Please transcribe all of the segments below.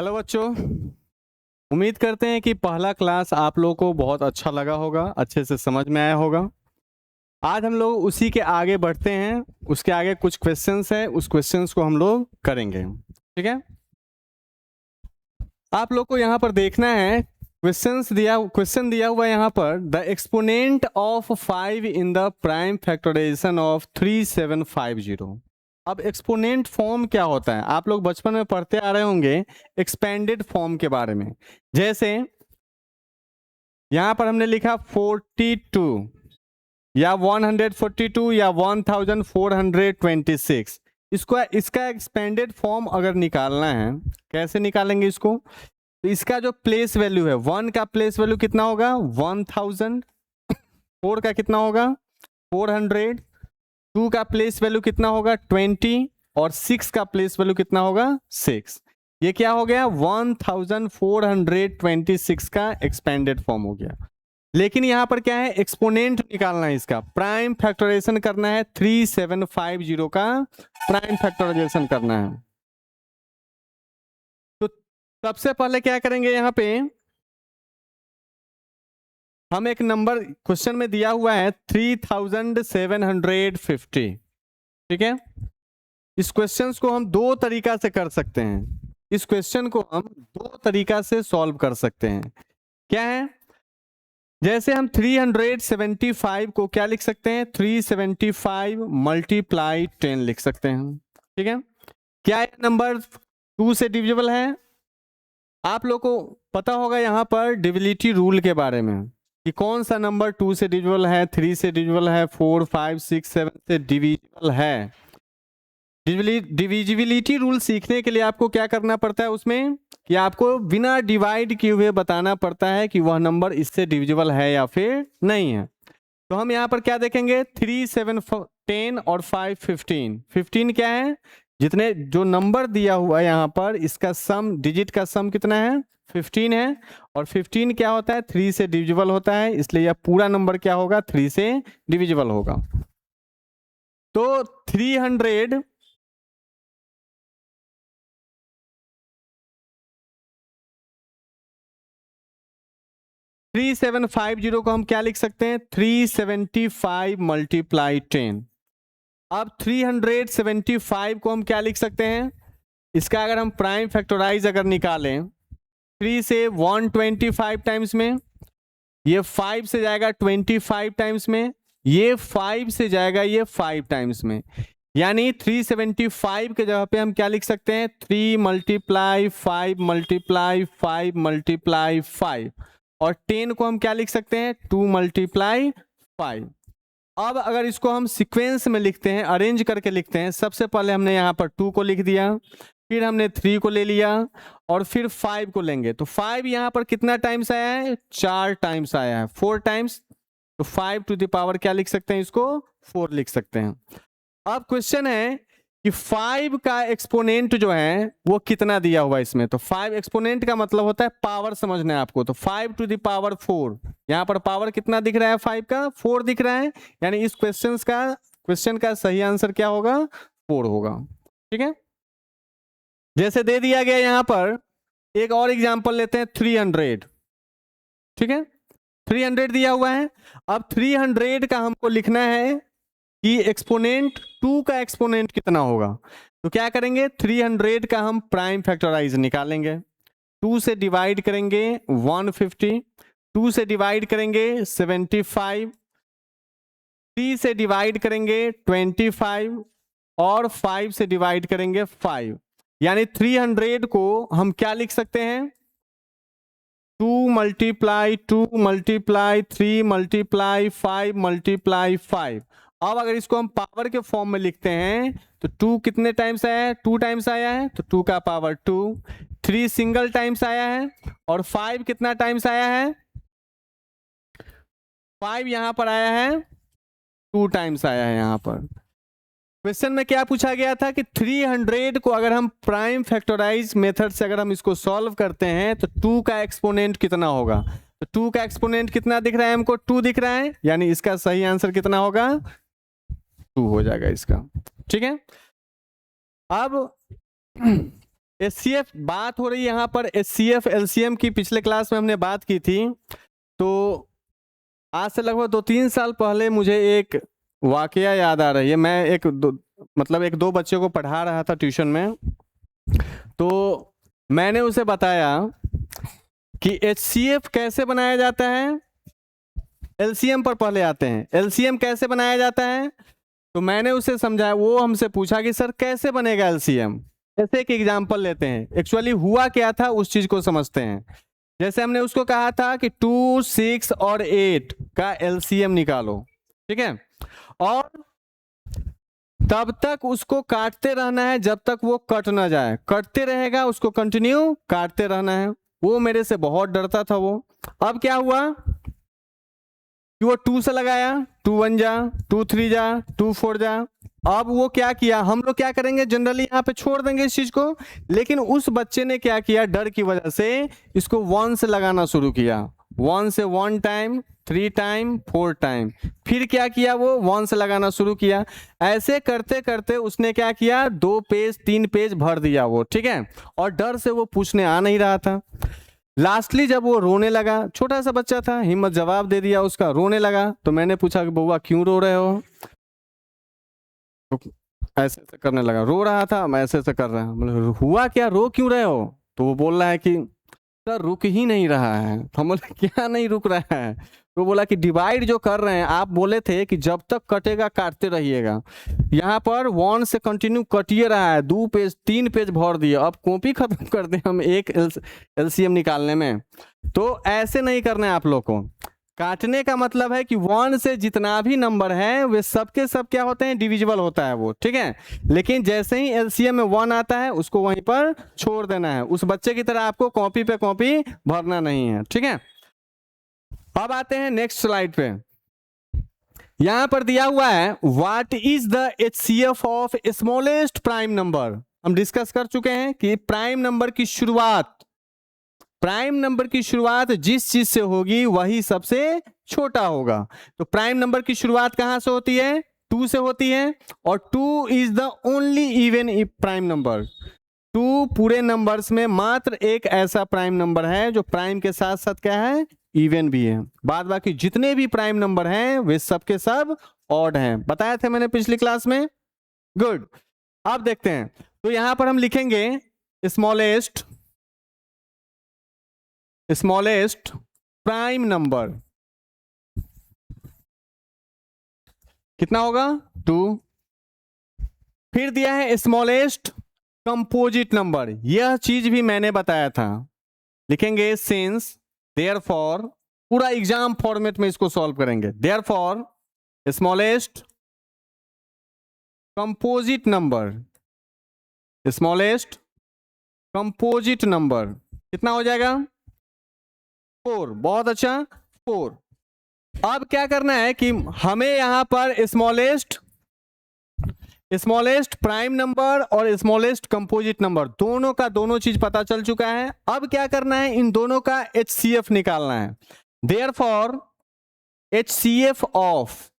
Hello बच्चों, उम्मीद करते हैं कि पहला क्लास आप लोगों को बहुत अच्छा लगा होगा, अच्छे से समझ में आया होगा। आज हम लोग उसी के आगे बढ़ते हैं। उसके आगे कुछ क्वेश्चंस हैं, उस क्वेश्चंस को हम लोग करेंगे। ठीक है, आप लोग को यहाँ पर देखना है क्वेश्चन दिया हुआ है यहाँ पर, the exponent of 5 in the prime factorization of 3750। अब एक्सपोनेंट फॉर्म क्या होता है, आप लोग बचपन में पढ़ते आ रहे होंगे एक्सपेंडेड फॉर्म के बारे में। जैसे यहां पर हमने लिखा 42 या 142 या 1426। इसका एक्सपेंडेड फॉर्म अगर निकालना है, कैसे निकालेंगे इसको? तो इसका जो प्लेस वैल्यू है, 1 का प्लेस वैल्यू कितना होगा? 1000। 4 का कितना होगा? 400। 2 का प्लेस वैल्यू कितना होगा? 20। और 6 का प्लेस वैल्यू कितना होगा? 6। ये क्या हो गया? 1426 का एक्सपेंडेड फॉर्म हो गया। लेकिन यहां पर क्या है, एक्सपोनेंट निकालना है, इसका प्राइम फैक्टराइजेशन करना है। 3750 का प्राइम फैक्टराइजेशन करना है। तो सबसे पहले क्या करेंगे, यहां पे हम एक नंबर क्वेश्चन में दिया हुआ है 3750। ठीक है, इस क्वेश्चन को हम दो तरीका से कर सकते हैं। इस क्वेश्चन को हम दो तरीका से सॉल्व कर सकते हैं। क्या है? जैसे हम 375 को क्या लिख सकते हैं? 375 मल्टीप्लाई 10 लिख सकते हैं। ठीक है, क्या ये नंबर 2 से डिविजिबल है? आप लोग को पता होगा यहाँ पर डिविजिबिलिटी रूल के बारे में कि कौन सा नंबर 2 से डिविजिबल है, 3 से डिविजिबल है, 4, 5, 6, 7 से डिविजिबल है। डिविजिबिलिटी रूल सीखने के लिए आपको क्या करना पड़ता है उसमें, कि आपको बिना डिवाइड किए हुए बताना पड़ता है कि वह नंबर इससे डिविजिबल है या फिर नहीं है। तो हम यहाँ पर क्या देखेंगे, 3, 7, 10 और 5, 15। 15 क्या है? जितने जो नंबर दिया हुआ है यहाँ पर, इसका सम, डिजिट का सम कितना है? 15 है। और 15 क्या होता है? 3 से डिविजिबल होता है, इसलिए यह पूरा नंबर क्या होगा? 3 से डिविजिबल होगा। तो 3750 को हम क्या लिख सकते हैं? 375 मल्टीप्लाई 10। अब 375 को हम क्या लिख सकते हैं? इसका अगर हम प्राइम फैक्टराइज अगर निकालें, 3 से 125 टाइम्स में, ये 5 से जाएगा 25 टाइम्स में, ये 5 से जाएगा ये 5 टाइम्स में। यानी 375 के जगह पे हम क्या लिख सकते हैं? 3 मल्टीप्लाई 5 मल्टीप्लाई 5 मल्टीप्लाई 5। और 10 को हम क्या लिख सकते हैं? 2 मल्टीप्लाई 5। अब अगर इसको हम सीक्वेंस में लिखते हैं, अरेंज करके लिखते हैं, सबसे पहले हमने यहाँ पर 2 को लिख दिया, फिर हमने 3 को ले लिया और फिर 5 को लेंगे। तो 5 यहाँ पर कितना टाइम्स आया है? 4 टाइम्स आया है, 4 टाइम्स। तो 5 टू द पावर क्या लिख सकते हैं? इसको 4 लिख सकते हैं। अब क्वेश्चन है कि 5 का एक्सपोनेंट जो है वो कितना दिया हुआ है इसमें। तो 5 एक्सपोनेंट का मतलब होता है पावर, समझना है आपको। तो 5 टू द पावर 4, यहाँ पर पावर कितना दिख रहा है? 5 का 4 दिख रहा है। यानी इस क्वेश्चन का सही आंसर क्या होगा? 4 होगा। ठीक है, जैसे दे दिया गया यहाँ पर, एक और एग्जांपल लेते हैं, 300। ठीक है, 300 दिया हुआ है। अब 300 का हमको लिखना है कि एक्सपोनेंट 2 का एक्सपोनेंट कितना होगा। तो क्या करेंगे, 300 का हम प्राइम फैक्टराइज निकालेंगे। 2 से डिवाइड करेंगे 150, 2 से डिवाइड करेंगे 75, 3 से डिवाइड करेंगे 25 और 5 से डिवाइड करेंगे 5। यानी 300 को हम क्या लिख सकते हैं? 2 मल्टीप्लाई 2 मल्टीप्लाई 3 मल्टीप्लाई 5 मल्टीप्लाई 5। अब अगर इसको हम पावर के फॉर्म में लिखते हैं तो 2 कितने टाइम्स आया है? 2 टाइम्स आया है, तो 2 का पावर 2। 3 सिंगल टाइम्स आया है और 5 कितना टाइम्स आया है? 5 यहां पर आया है, 2 टाइम्स आया है यहां पर। क्वेश्चन में क्या पूछा गया था कि 300 को अगर हम प्राइम फैक्टराइज मेथड से अगर हम इसको सॉल्व करते हैं तो 2 का एक्सपोनेंट कितना होगा। तो 2 का एक्सपोनेंट कितना दिख रहा है हमको? 2 दिख रहा है। यानी इसका सही आंसर कितना होगा? 2 हो जाएगा इसका। ठीक है, अब HCF बात हो रही है यहाँ पर HCF LCM की, पिछले क्लास में हमने बात की थी। तो आज से लगभग 2-3 साल पहले मुझे एक वाकया याद आ रही है। मैं एक दो बच्चों को पढ़ा रहा था ट्यूशन में, तो मैंने उसे बताया कि HCF कैसे बनाया जाता है। LCM पर पहले आते हैं, LCM कैसे बनाया जाता है। तो मैंने उसे समझाया, वो हमसे पूछा कि सर कैसे बनेगा LCM। जैसे एक एग्जाम्पल लेते हैं, एक्चुअली हुआ क्या था उस चीज को समझते हैं। जैसे हमने उसको कहा था कि 2, 6 और 8 का LCM निकालो, ठीक है, और तब तक उसको काटते रहना है जब तक वो कट ना जाए। कटते रहेगा, उसको कंटिन्यू काटते रहना है। वो मेरे से बहुत डरता था वो। अब क्या हुआ कि वो 2 से लगाया, 2 1 जा, 2 3 जा, 2 4 जा। अब वो क्या किया, हम लोग क्या करेंगे जनरली यहाँ पे छोड़ देंगे इस चीज को, लेकिन उस बच्चे ने क्या किया, डर की वजह से इसको 1 से लगाना शुरू किया। 1 से 1 टाइम, 3 टाइम, 4 टाइम, फिर क्या किया, वो 1 से लगाना शुरू किया। ऐसे करते करते उसने क्या किया, 2 पेज 3 पेज भर दिया वो, ठीक है, और डर से वो पूछने आ नहीं रहा था। लास्टली जब वो रोने लगा, छोटा सा बच्चा था, हिम्मत जवाब दे दिया उसका, रोने लगा। तो मैंने पूछा कि बउआ क्यों रो रहे हो। तो ऐसे ऐसे करने लगा, रो रहा था, मैं ऐसे ऐसे कर रहा हूँ। बोले हुआ क्या, रो क्यों रहे हो। तो वो बोल रहा है कि सर रुक ही नहीं रहा है। हम बोले क्या नहीं रुक रहा है। तो बोला कि डिवाइड जो कर रहे हैं, आप बोले थे कि जब तक कटेगा काटते रहिएगा। यहाँ पर 1 से कंटिन्यू कटिए रहा है, 2 पेज 3 पेज भर दिए, अब कॉपी खत्म कर दें हम एक LCM निकालने में। तो ऐसे नहीं करना है आप लोग को। काटने का मतलब है कि 1 से जितना भी नंबर है वे सबके सब क्या होते हैं, डिविजिबल होता है वो, ठीक है। लेकिन जैसे ही LCM में 1 आता है उसको वहीं पर छोड़ देना है। उस बच्चे की तरह आपको कॉपी पे कॉपी भरना नहीं है, ठीक है। अब आते हैं नेक्स्ट स्लाइड पे। यहां पर दिया हुआ है what is the HCF of smallest prime number. हम डिस्कस कर चुके हैं कि प्राइम नंबर की शुरुआत जिस चीज से होगी वही सबसे छोटा होगा। तो प्राइम नंबर की शुरुआत कहां से होती है, 2 से होती है, और 2 is the only even prime number. 2 पूरे नंबर्स में मात्र एक ऐसा प्राइम नंबर है जो प्राइम के साथ साथ क्या है, इवन भी है। बाद बाकी जितने भी प्राइम नंबर हैं वे सब के सब ऑड हैं, बताया था मैंने पिछली क्लास में। गुड, अब देखते हैं। तो यहां पर हम लिखेंगे स्मॉलेस्ट प्राइम नंबर कितना होगा, 2। फिर दिया है स्मॉलेस्ट कंपोजिट नंबर, यह चीज भी मैंने बताया था। लिखेंगे सिंस, देयरफॉर, पूरा एग्जाम फॉर्मेट में इसको सॉल्व करेंगे। देयरफॉर स्मॉलेस्ट कंपोजिट नंबर कितना हो जाएगा, 4। बहुत अच्छा, 4। अब क्या करना है कि हमें यहां पर स्मॉलेस्ट प्राइम नंबर और स्मॉलेस्ट कंपोजिट नंबर दोनों का दोनों चीज पता चल चुका है। अब क्या करना है, इन दोनों का HCF निकालना है। देयरफॉर HCF ऑफ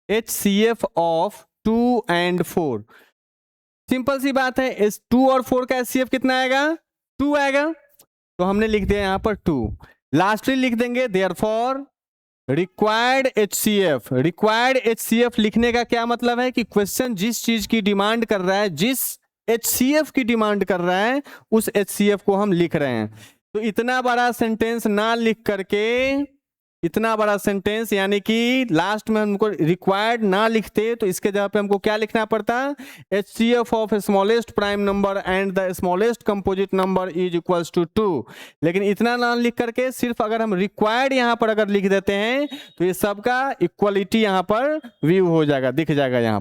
2 और 4, सिंपल सी बात है, इस 2 और 4 का HCF कितना आएगा, 2 आएगा। तो हमने लिख दिया यहां पर 2। लास्टली लिख देंगे देयरफॉर रिक्वायर्ड HCF लिखने का क्या मतलब है कि क्वेश्चन जिस चीज की डिमांड कर रहा है, जिस HCF की डिमांड कर रहा है, उस HCF को हम लिख रहे हैं। तो इतना बड़ा सेंटेंस ना लिख करके, इतना बड़ा सेंटेंस यानी कि लास्ट में हमको रिक्वायर्ड ना लिखते तो इसके जगह पे हमको क्या लिखना पड़ता, HCF of smallest prime number and the smallest composite number is equals to 2। लेकिन इतना ना लिख करके सिर्फ अगर हम रिक्वायर्ड यहां पर अगर लिख देते हैं तो ये सबका इक्वलिटी यहां पर व्यू हो जाएगा, दिख जाएगा। यहां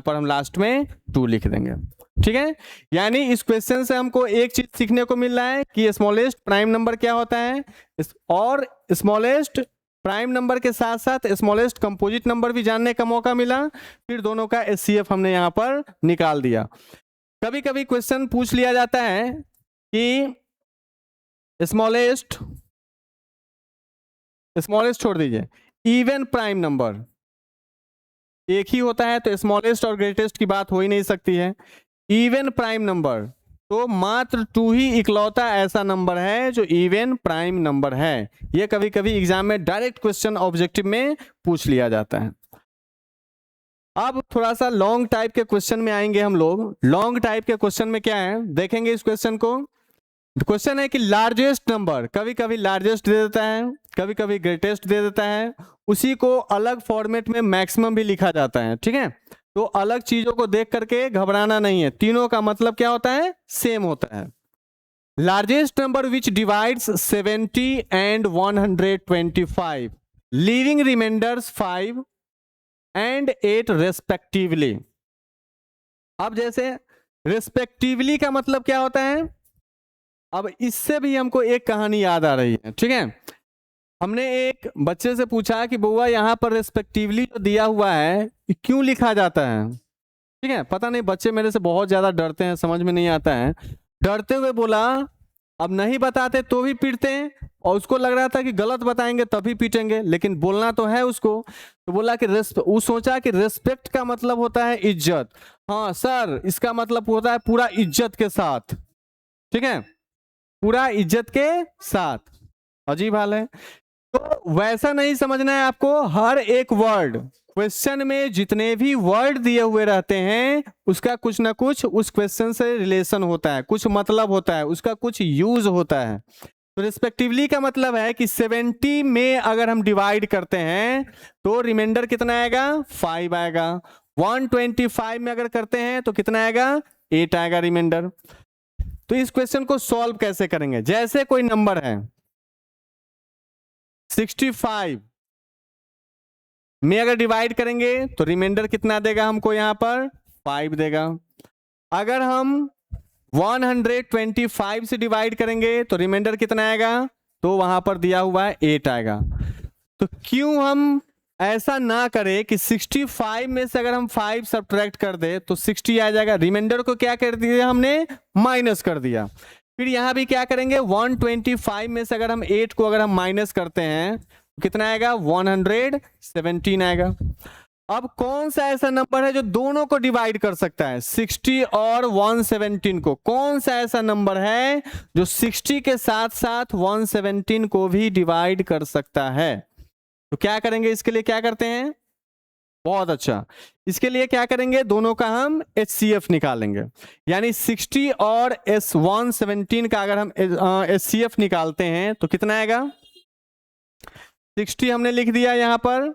पर हम लास्ट में 2 लिख देंगे, ठीक है। यानी इस क्वेश्चन से हमको एक चीज सीखने को मिल रहा है कि स्मॉलेस्ट प्राइम नंबर क्या होता है, और स्मॉलेस्ट प्राइम नंबर के साथ साथ स्मॉलेस्ट कंपोजिट नंबर भी जानने का मौका मिला। फिर दोनों का HCF हमने यहां पर निकाल दिया। कभी कभी क्वेश्चन पूछ लिया जाता है कि स्मॉलेस्ट छोड़ दीजिए, इवन प्राइम नंबर एक ही होता है तो स्मॉलेस्ट और ग्रेटेस्ट की बात हो ही नहीं सकती है। इवन प्राइम नंबर तो मात्र 2 ही इकलौता ऐसा नंबर है जो इवन प्राइम नंबर है। ये कभी कभी एग्जाम में डायरेक्ट क्वेश्चन ऑब्जेक्टिव में पूछ लिया जाता है। अब थोड़ा सा लॉन्ग टाइप के क्वेश्चन में आएंगे हम लोग। लॉन्ग टाइप के क्वेश्चन में क्या है, देखेंगे इस क्वेश्चन को। क्वेश्चन है कि लार्जेस्ट नंबर, कभी कभी लार्जेस्ट दे देता है, कभी कभी ग्रेटेस्ट दे देता है, उसी को अलग फॉर्मेट में मैक्सिमम भी लिखा जाता है, ठीक है। तो अलग चीजों को देख करके घबराना नहीं है, तीनों का मतलब क्या होता है, सेम होता है। Largest number which divides 70 and 125, leaving remainders 5 and 8 respectively. अब जैसे रेस्पेक्टिवली का मतलब क्या होता है, अब इससे भी हमको एक कहानी याद आ रही है, ठीक है। हमने एक बच्चे से पूछा कि बउआ यहाँ पर रेस्पेक्टिवली जो दिया हुआ है क्यों लिखा जाता है, ठीक है। पता नहीं बच्चे मेरे से बहुत ज्यादा डरते हैं, समझ में नहीं आता है। डरते हुए बोला, अब नहीं बताते तो भी पीटते हैं, और उसको लग रहा था कि गलत बताएंगे तभी पीटेंगे, लेकिन बोलना तो है उसको। तो बोला कि वो सोचा कि रेस्पेक्ट का मतलब होता है इज्जत। हाँ सर, इसका मतलब होता है पूरा इज्जत के साथ, ठीक है, पूरा इज्जत के साथ। अजीब हाल है। तो वैसा नहीं समझना है आपको, हर एक वर्ड क्वेश्चन में जितने भी वर्ड दिए हुए रहते हैं उसका कुछ ना कुछ उस क्वेश्चन से रिलेशन होता है, कुछ मतलब होता है, उसका कुछ यूज होता है। तो रिस्पेक्टिवली का मतलब है कि 70 में अगर हम डिवाइड करते हैं तो रिमाइंडर कितना आएगा, 5 आएगा। 125 में अगर करते हैं तो कितना आएगा, 8 आएगा रिमाइंडर। तो इस क्वेश्चन को सॉल्व कैसे करेंगे, जैसे कोई नंबर है 65 में अगर डिवाइड करेंगे तो रिमाइंडर कितना देगा हमको, यहां पर 5 देगा। अगर हम 125 से डिवाइड करेंगे तो रिमाइंडर कितना आएगा, तो वहां पर दिया हुआ है 8 आएगा। तो क्यों हम ऐसा ना करें कि 65 में से अगर हम 5 सब्ट्रैक्ट कर दे तो 60 आ जाएगा। रिमाइंडर को क्या कर दिया हमने, माइनस कर दिया। फिर यहां भी क्या करेंगे, 125 में से अगर हम 8 को अगर हम माइनस करते हैं तो कितना आएगा, 117 आएगा। अब कौन सा ऐसा नंबर है जो दोनों को डिवाइड कर सकता है, 60 और 117 को? कौन सा ऐसा नंबर है जो 60 के साथ साथ 117 को भी डिवाइड कर सकता है? तो क्या करेंगे, इसके लिए क्या करते हैं, बहुत अच्छा, इसके लिए क्या करेंगे, दोनों का हम HCF निकालेंगे। यानी 60 और 117 का अगर हम HCF निकालते हैं तो कितना आएगा, 60 हमने लिख दिया यहां पर,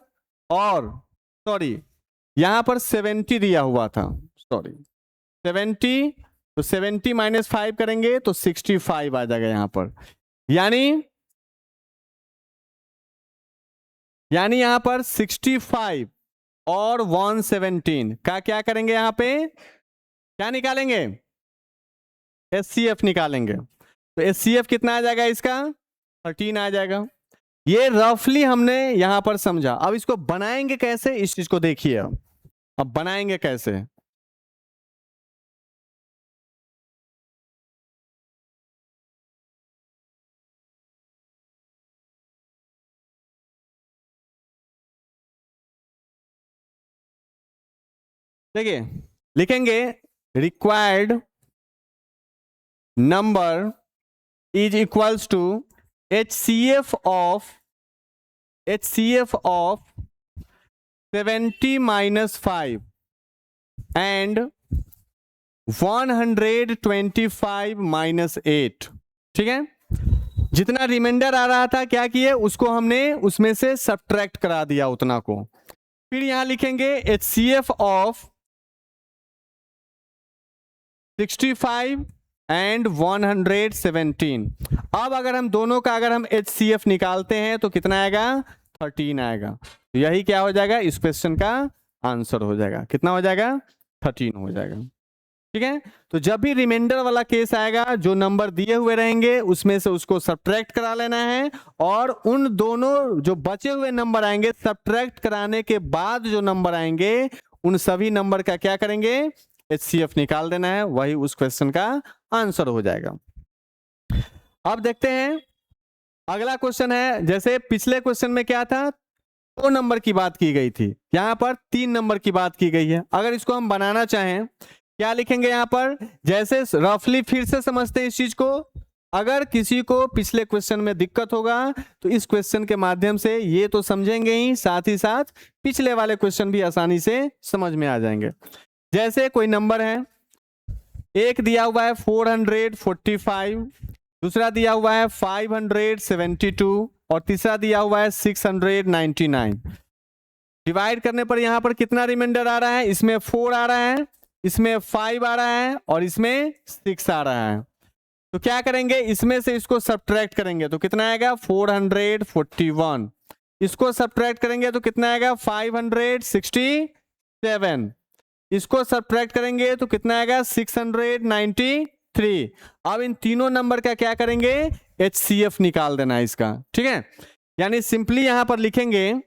और सॉरी यहां पर 70 दिया हुआ था, सॉरी 70, तो 70 माइनस 5 करेंगे तो 65 आ जाएगा यहां पर। यानी यहां पर 65 और 117 का क्या करेंगे, यहां पे क्या निकालेंगे, HCF निकालेंगे। तो HCF कितना आ जाएगा इसका, 13 आ जाएगा। ये रफली हमने यहां पर समझा। अब इसको बनाएंगे कैसे, इस चीज को देखिए। अब बनाएंगे कैसे, देखिए लिखेंगे, required number is equals to HCF of 70 minus 5 and 125 minus 8, ठीक है। जितना रिमाइंडर आ रहा था क्या किए, उसको हमने उसमें से सब्ट्रैक्ट करा दिया उतना को। फिर यहां लिखेंगे HCF ऑफ 65 एंड 117। अब अगर हम दोनों का अगर हम HCF निकालते हैं तो कितना आएगा, 13 आएगा। तो यही क्या हो जाएगा, इस क्वेश्चन का आंसर हो जाएगा। कितना हो जाएगा, 13 हो जाएगा, ठीक है। तो जब भी रिमाइंडर वाला केस आएगा, जो नंबर दिए हुए रहेंगे उसमें से उसको सब्ट्रैक्ट करा लेना है, और उन दोनों जो बचे हुए नंबर आएंगे सब्ट्रैक्ट कराने के बाद जो नंबर आएंगे उन सभी नंबर का क्या करेंगे, HCF निकाल देना है, वही उस क्वेश्चन का आंसर हो जाएगा। अब देखते हैं अगला क्वेश्चन है। जैसे पिछले क्वेश्चन में क्या था, 2 नंबर की बात की गई थी, यहां पर 3 नंबर की बात की गई है। अगर इसको हम बनाना चाहें क्या लिखेंगे यहां पर, जैसे रफली फिर से समझते हैं इस चीज को। अगर किसी को पिछले क्वेश्चन में दिक्कत होगा तो इस क्वेश्चन के माध्यम से ये तो समझेंगे ही, साथ ही साथ पिछले वाले क्वेश्चन भी आसानी से समझ में आ जाएंगे। जैसे कोई नंबर है, एक दिया हुआ है 445, दूसरा दिया हुआ है 572 और तीसरा दिया हुआ है 699। डिवाइड करने पर यहां पर कितना रिमाइंडर आ रहा है, इसमें 4 आ रहा है, इसमें 5 आ रहा है और इसमें 6 आ रहा है। तो क्या करेंगे, इसमें से इसको सब्ट्रैक्ट करेंगे तो कितना आएगा 441, इसको सब्ट्रैक्ट करेंगे तो कितना आएगा 567, इसको सब्ट्रैक्ट करेंगे तो कितना आएगा 693। अब इन तीनों नंबर का क्या करेंगे, HCF निकाल देना है इसका, ठीक है। यानी सिंपली यहां पर लिखेंगे,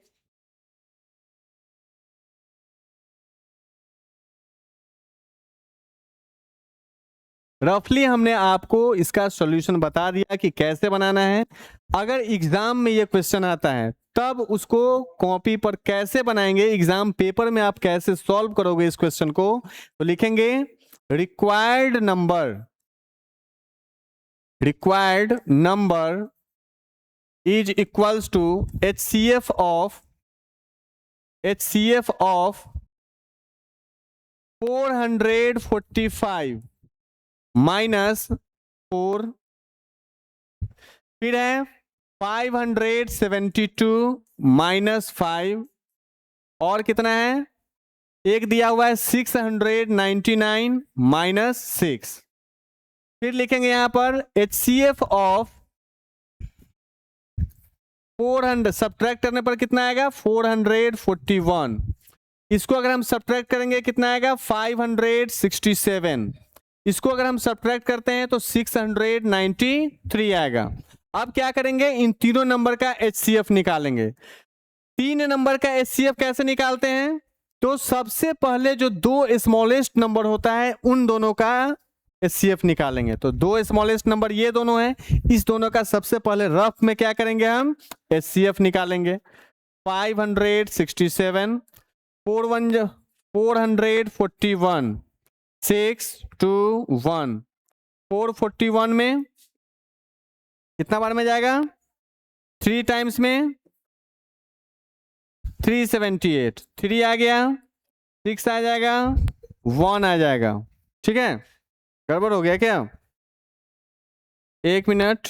रफली हमने आपको इसका सॉल्यूशन बता दिया कि कैसे बनाना है। अगर एग्जाम में ये क्वेश्चन आता है तब उसको कॉपी पर कैसे बनाएंगे, एग्जाम पेपर में आप कैसे सॉल्व करोगे इस क्वेश्चन को, तो लिखेंगे required number is equals to HCF of 445 minus 4, फिर है 572 माइनस 5 और कितना है, एक दिया हुआ है 699 माइनस 6। फिर लिखेंगे यहां पर HCF ऑफ 400, सब्ट्रैक्ट करने पर कितना आएगा 441, इसको अगर हम सब्ट्रैक्ट करेंगे कितना आएगा 567, इसको अगर हम सब्ट्रैक्ट करते हैं तो 693 आएगा। अब क्या करेंगे, इन तीनों नंबर का HCF निकालेंगे। तीन नंबर का HCF कैसे निकालते हैं, तो सबसे पहले जो दो स्मॉलेस्ट नंबर होता है उन दोनों का HCF निकालेंगे। तो दो स्मॉलेस्ट नंबर ये दोनों हैं, इस दोनों का सबसे पहले रफ में क्या करेंगे हम, HCF निकालेंगे। 567 441 621, 441 में कितना बार में जाएगा, 3 टाइम्स में 378, 3 आ गया, 6 आ जाएगा, 1 आ जाएगा, ठीक है। गड़बड़ हो गया क्या, एक मिनट,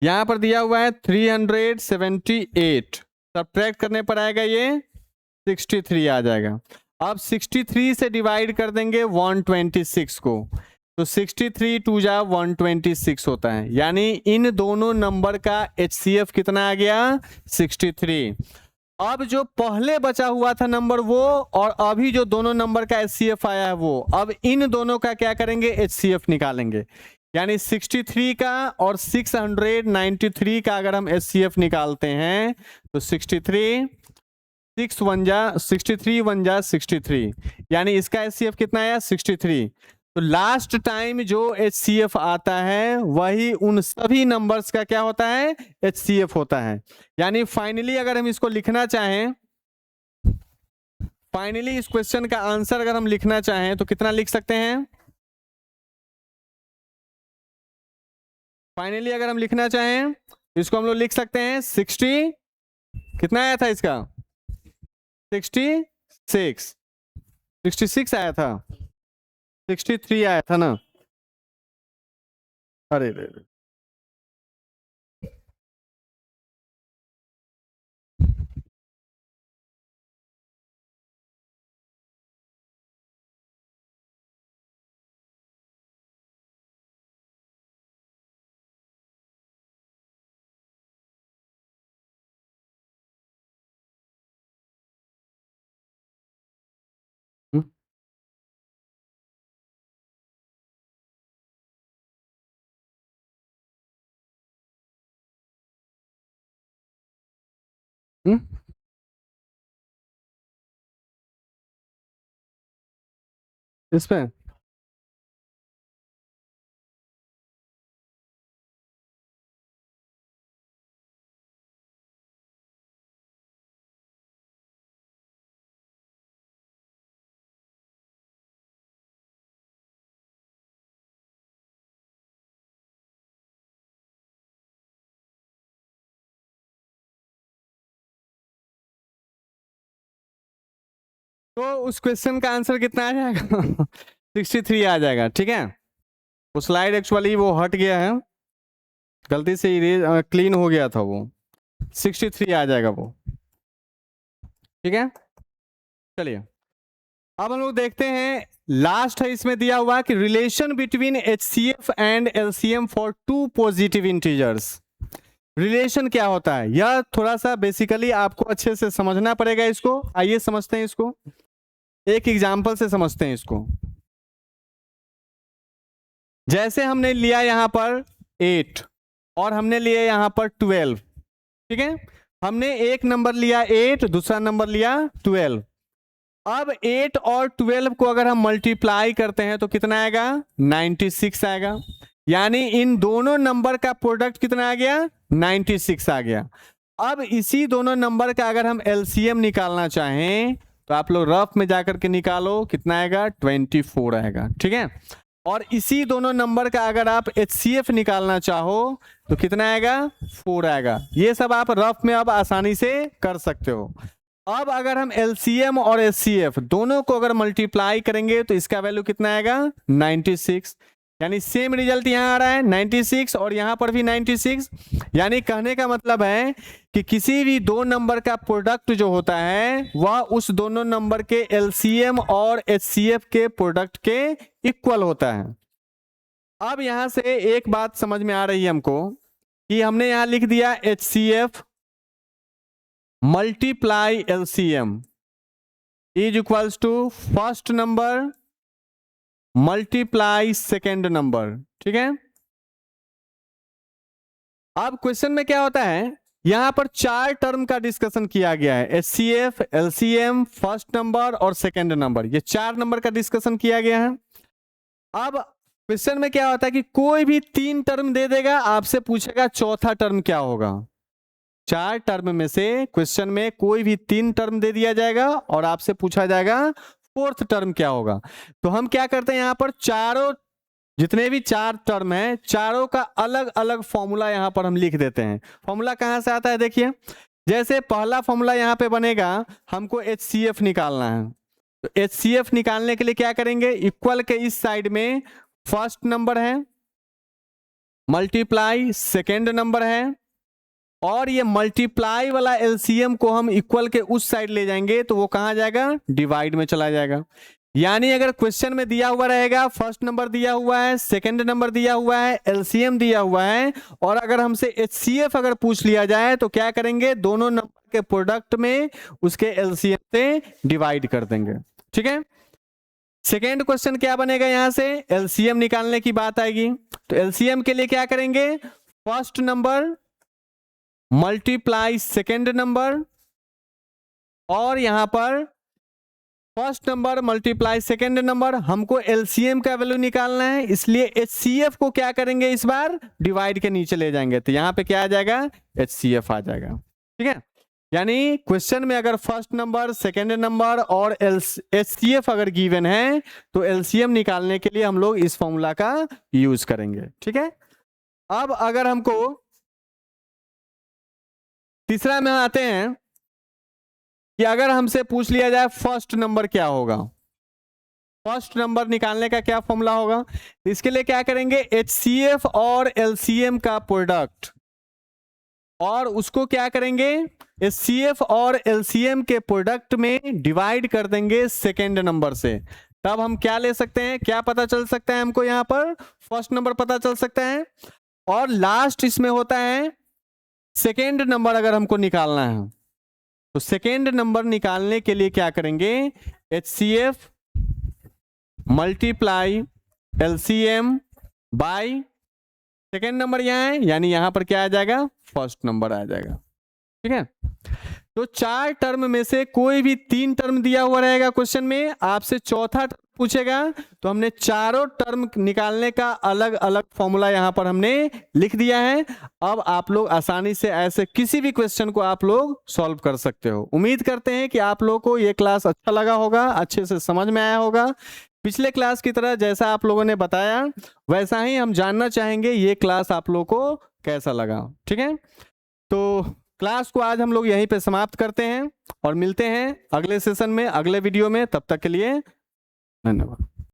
यहां पर दिया हुआ है 378, सब्ट्रैक्ट करने पर आएगा ये 63 आ जाएगा। अब 63 से डिवाइड कर देंगे 126 को, तो 63 टू जा 126 होता है, यानी इन दोनों नंबर का HCF कितना आ गया 63। अब जो पहले बचा हुआ था नंबर वो, और अभी जो दोनों नंबर का HCF आया है वो, अब इन दोनों का क्या करेंगे HCF निकालेंगे। यानी 63 का और 693 का अगर हम HCF निकालते हैं तो 63 1 जा 63, यानी इसका HCF कितना आया 63। तो लास्ट टाइम जो HCF आता है वही उन सभी नंबर्स का क्या होता है HCF होता है। यानी फाइनली अगर हम इसको लिखना चाहें, फाइनली इस क्वेश्चन का आंसर अगर हम लिखना चाहें तो कितना लिख सकते हैं, फाइनली अगर हम लिखना चाहें तो इसको हम लोग लिख सकते हैं 60, कितना आया था इसका 66, 66 आया था, 63 आया था ना, अरे रे रे। हम्म, हम्म, इसमें तो उस क्वेश्चन का आंसर कितना आ जाएगा 63 आ जाएगा। ठीक है, वो स्लाइड एक्चुअली वो हट गया है, गलती से क्लीन हो गया था, वो 63 आ जाएगा वो। ठीक है, चलिए अब हम लोग देखते हैं, लास्ट है इसमें दिया हुआ कि relation between HCF and LCM for two positive integers. Relation क्या होता है, यह थोड़ा सा बेसिकली आपको अच्छे से समझना पड़ेगा इसको। आइए समझते हैं इसको, एक एग्जांपल से समझते हैं इसको। जैसे हमने लिया यहां पर 8 और हमने लिया यहां पर 12। ठीक है, हमने एक नंबर लिया 8, दूसरा नंबर लिया 12। अब 8 और 12 को अगर हम मल्टीप्लाई करते हैं तो कितना आएगा, 96 आएगा। यानी इन दोनों नंबर का प्रोडक्ट कितना आ गया, 96 आ गया। अब इसी दोनों नंबर का अगर हम LCM निकालना चाहें तो आप लोग रफ में जाकर के निकालो, कितना आएगा, 24 आएगा। ठीक है, और इसी दोनों नंबर का अगर आप HCF निकालना चाहो तो कितना आएगा, 4 आएगा। ये सब आप रफ में अब आसानी से कर सकते हो। अब अगर हम LCM और HCF दोनों को अगर मल्टीप्लाई करेंगे तो इसका वैल्यू कितना आएगा, 96। यानी सेम रिजल्ट यहां आ रहा है 96 और यहां पर भी 96। यानी कहने का मतलब है कि किसी भी दो नंबर का प्रोडक्ट जो होता है वह उस दोनों नंबर के LCM और HCF के प्रोडक्ट के इक्वल होता है। अब यहां से एक बात समझ में आ रही है हमको कि हमने यहां लिख दिया HCF multiply LCM is equals to first number multiply second number. ठीक है, अब क्वेश्चन में क्या होता है, यहां पर 4 टर्म का डिस्कशन किया गया है, HCF, LCM, फर्स्ट नंबर और सेकेंड नंबर, ये 4 नंबर का डिस्कशन किया गया है। अब क्वेश्चन में क्या होता है कि कोई भी 3 टर्म दे देगा, आपसे पूछेगा चौथा टर्म क्या होगा। 4 टर्म में से क्वेश्चन में कोई भी 3 टर्म दे दिया जाएगा और आपसे पूछा जाएगा फोर्थ टर्म क्या होगा। तो हम क्या करते हैं, यहां पर चारों जितने भी 4 टर्म हैं चारों का अलग अलग फॉर्मूला यहां पर हम लिख देते हैं। फॉर्मूला कहां से आता है, देखिए जैसे पहला फॉर्मूला यहां पे बनेगा, हमको HCF निकालना है। तो HCF निकालने के लिए क्या करेंगे, इक्वल के इस साइड में फर्स्ट नंबर है मल्टीप्लाई सेकेंड नंबर है, और ये मल्टीप्लाई वाला LCM को हम इक्वल के उस साइड ले जाएंगे तो वो कहां जाएगा, डिवाइड में चला जाएगा। यानी अगर क्वेश्चन में दिया हुआ रहेगा फर्स्ट नंबर दिया हुआ है, सेकंड नंबर दिया हुआ है, LCM दिया हुआ है, और अगर हमसे HCF अगर पूछ लिया जाए तो क्या करेंगे, दोनों नंबर के प्रोडक्ट में उसके LCM से डिवाइड कर देंगे। ठीक है, सेकेंड क्वेश्चन क्या बनेगा, यहां से LCM निकालने की बात आएगी। तो LCM के लिए क्या करेंगे, first number multiply second number, और यहां पर first number multiply second number, हमको LCM का वैल्यू निकालना है, इसलिए HCF को क्या करेंगे, इस बार डिवाइड के नीचे ले जाएंगे, तो यहां पे क्या आ जाएगा, HCF आ जाएगा। ठीक है, यानी क्वेश्चन में अगर फर्स्ट नंबर सेकेंड नंबर और HCF अगर गिवन है तो LCM निकालने के लिए हम लोग इस फॉर्मूला का यूज करेंगे। ठीक है, अब अगर हमको तीसरा में आते हैं कि अगर हमसे पूछ लिया जाए फर्स्ट नंबर क्या होगा, फर्स्ट नंबर निकालने का क्या फॉर्मूला होगा, इसके लिए क्या करेंगे, HCF और LCM का प्रोडक्ट, और उसको क्या करेंगे, HCF और LCM के प्रोडक्ट में डिवाइड कर देंगे सेकेंड नंबर से। तब हम क्या ले सकते हैं, क्या पता चल सकता है हमको, यहां पर फर्स्ट नंबर पता चल सकता है, और लास्ट इसमें होता है सेकेंड नंबर अगर हमको निकालना है तो सेकेंड नंबर निकालने के लिए क्या करेंगे, HCF multiply LCM by second number यहां है, यानी यहां पर क्या आ जाएगा, फर्स्ट नंबर आ जाएगा। ठीक है, तो 4 टर्म में से कोई भी 3 टर्म दिया हुआ रहेगा क्वेश्चन में, आपसे चौथा टर्म पूछेगा, तो हमने चारों टर्म निकालने का अलग अलग फॉर्मूला यहां पर हमने लिख दिया है। अब आप लोग आसानी से ऐसे किसी भी क्वेश्चन को आप लोग सॉल्व कर सकते हो। उम्मीद करते हैं कि आप लोगों को ये क्लास अच्छा लगा होगा, अच्छे से समझ में आया होगा। पिछले क्लास की तरह जैसा आप लोगों ने बताया वैसा ही हम जानना चाहेंगे ये क्लास आप लोगों को कैसा लगा। ठीक है, तो क्लास को आज हम लोग यहीं पे समाप्त करते हैं और मिलते हैं अगले सेशन में, अगले वीडियो में। तब तक के लिए धन्यवाद।